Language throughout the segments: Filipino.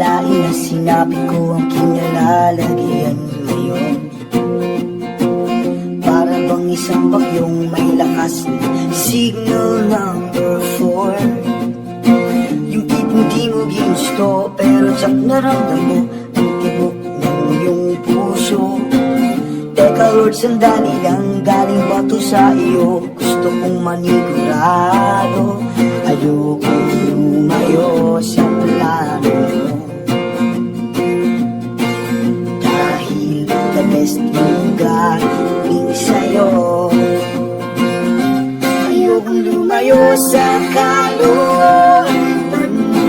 akalain na sinabi ko ang kinalalagyan ngayon. Para bang isang bagyong may lakas na signal number 4. Yung tipong di mo ginusto pero tsak naramdam mo ang tibok ng iyong puso. Teka Lord, sandali lang, galing ba to sa iyo? Gusto kong manigurado, ayokong lumayo sa plano mo. Dahil the best yung galing sa'yo. Ayokong lumayo sa kalooban mo.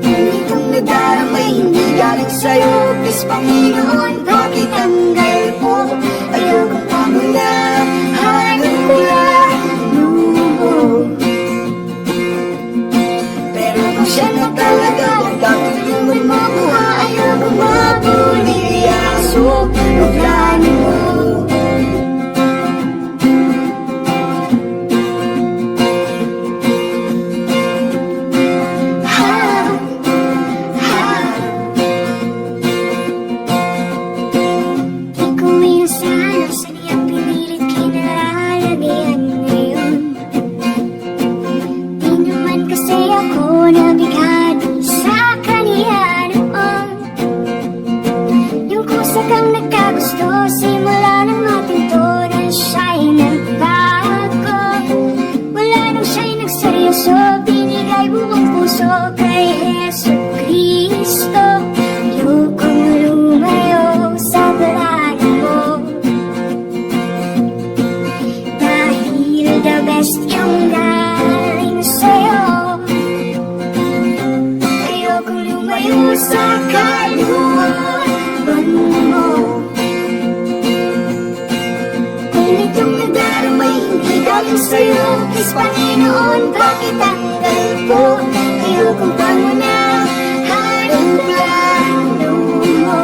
Kung itong nadaramay hindi galing sa'yo, please Panginoon, pakitanggal po. Ayokong pamula, hanap plano mo. Pero kung siya na talaga, huwag katulungan mo ko. Ayokong mabuli-aso ang plano mo. Kang nagkagusto, simula ng ating to na siya'y nagbago. Wala nang siya'y nagseryoso, binigay buong puso kay Jesu Cristo. Ayokong lumayo sa plano mo. Dahil the best yung galing sa'yo. Ayokong lumayo sa kalooban mo. Kung itong nadaramay hindi galing sa'yo, please Panginoon, pakitanggal po. Ayokong pamuna, hanap plano mo.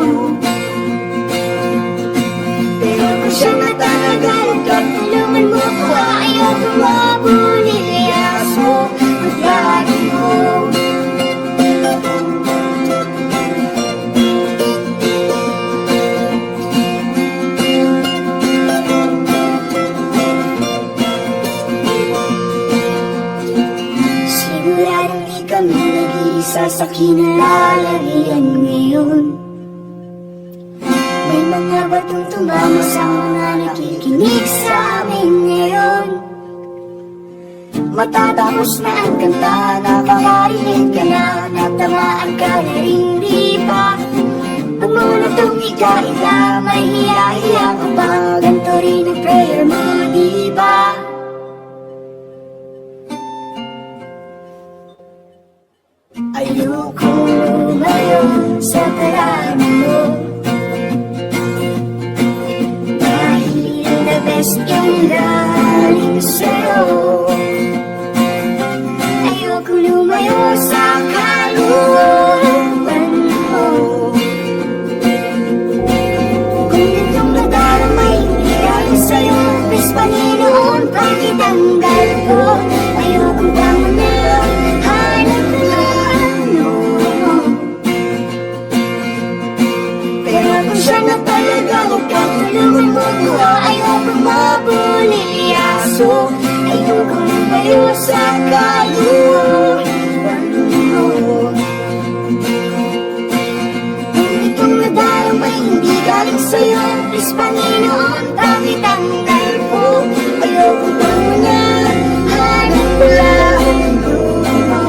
Pero kung siya na talaga, huwag katulungan mo ko. Ayokong mabuli-aso ang plano mo. Siguradong di kami nag-iisa sa kinalalagyan ngayon. May mga batong tumama sa mga nakikinig sa amin ngayon. Matatapos na ang kanta, nakakarinig ka na, natamaan ka na rin, di ba? Huwag mo na itong ika-ika, may hiya-hiya ka ba? Ganito rin ang prayer mo, di ba? Ayokong lumayo sa plano mo. Dahil the best yung galing sa'yo. Ayokong lumayo sa kalooban mo. Kung itong nadaramay hindi galing sa'yo, please Panginoon, pakitanggal po. Ayokong pamuna, hanap plano mo. Pero kung siya na talaga, huwag katulungan mo ko. Ayokong mabuli-aso, ayokong lumayo sa kalooban mo. Kung itong nadaramay hindi galing sa'yo, please Panginoon, pakitanggal po. Ayokong pamuna, hanap plano mo.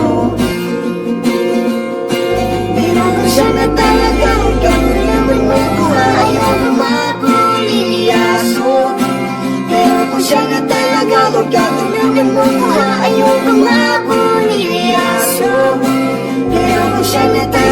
Pero kung siya na talaga, huwag katulungan mo ko. Ayokong mabuli-aso. Pero kung siya na talaga, huwag katulungan mo ko. Ayokong mabuli-aso. Pero kung siya na talaga,